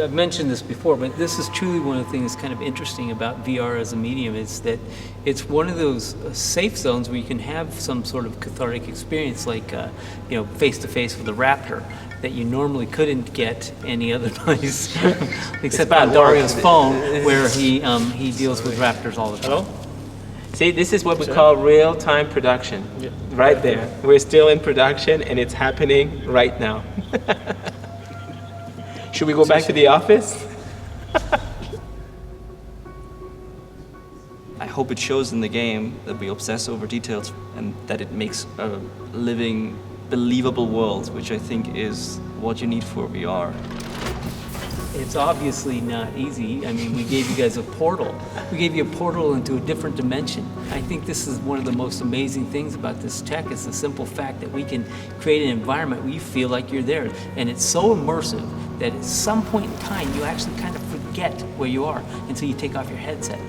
I've mentioned this before, but this is truly one of the things kind of interesting about VR as a medium is that it's one of those safe zones where you can have some sort of cathartic experience, like face to face with a raptor that you normally couldn't get any other place, except on Dario's phone, where he deals with raptors all the time. Hello? See, this is what we call real-time production. Yeah. Right there. We're still in production, and it's happening right now. Should we go back to the office? I hope it shows in the game that we obsess over details and that it makes a living, believable world, which I think is what you need for VR. It's obviously not easy. I mean, we gave you guys a portal. We gave you a portal into a different dimension. I think this is one of the most amazing things about this tech is the simple fact that we can create an environment where you feel like you're there. And it's so immersive that at some point in time, you actually kind of forget where you are until you take off your headset.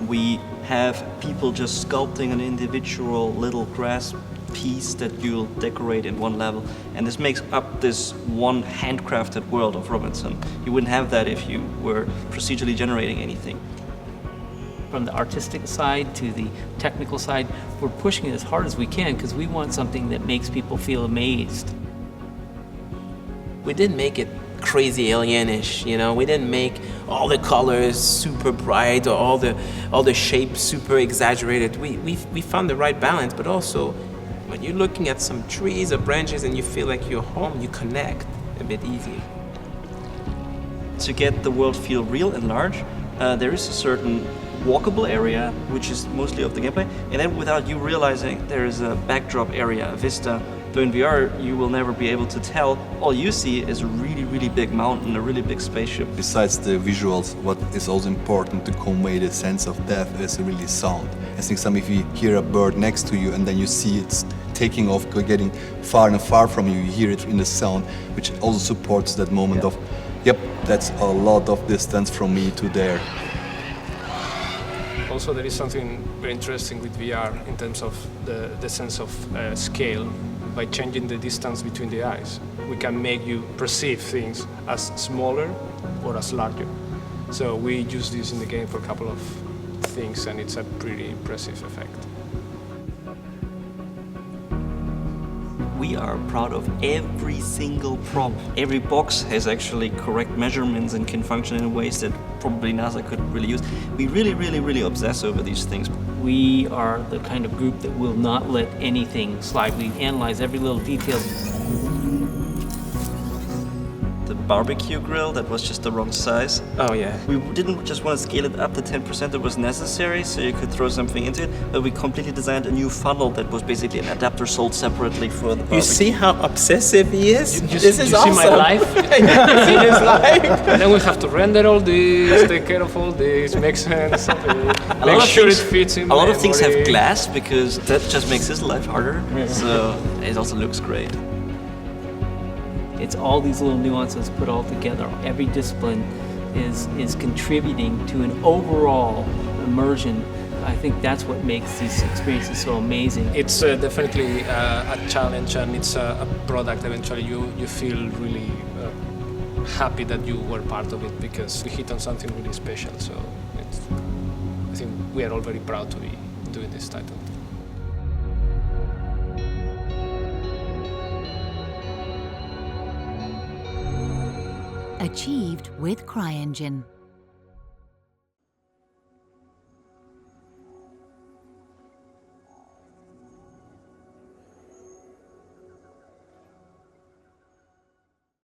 We have people just sculpting an individual little grass piece that you'll decorate in one level, and this makes up this one handcrafted world of Robinson. You wouldn't have that if you were procedurally generating anything. From the artistic side to the technical side, we're pushing it as hard as we can because we want something that makes people feel amazed. We didn't make it crazy alienish, we didn't make all the colors super bright or all the shapes super exaggerated. We found the right balance, but also when you're looking at some trees or branches and you feel like you're home, you connect a bit easier. To get the world feel real and large, there is a certain walkable area, which is mostly of the gameplay, and then without you realizing, there is a backdrop area, a vista. But in VR, you will never be able to tell. All you see is a really, really big mountain, a really big spaceship. Besides the visuals, what is also important to convey the sense of depth is really sound. I think if you hear a bird next to you and then you see it's taking off, getting far and far from you, you hear it in the sound, which also supports that moment of, yep, that's a lot of distance from me to there. Also, there is something very interesting with VR in terms of the sense of scale. By changing the distance between the eyes, we can make you perceive things as smaller or as larger. So we use this in the game for a couple of things, and it's a pretty impressive effect. We are proud of every single prop. Every box has actually correct measurements and can function in ways that probably NASA could really use. We really, really, really obsess over these things. We are the kind of group that will not let anything slide. We analyze every little detail. The barbecue grill, that was just the wrong size. Oh yeah. We didn't just want to scale it up to 10% that was necessary so you could throw something into it, but we completely designed a new funnel that was basically an adapter sold separately for the barbecue. You see how obsessive he is? This is awesome. See my life? You see his life? And then we have to render all this, take care of all this, make sense, make sure it fits in. A lot of things have glass because that just makes his life harder, so it also looks great. It's all these little nuances put all together. Every discipline is contributing to an overall immersion. I think that's what makes these experiences so amazing. It's definitely a challenge, and it's a product. Eventually, you feel really happy that you were part of it because we hit on something really special. So I think we are all very proud to be doing this title. Achieved with CryEngine.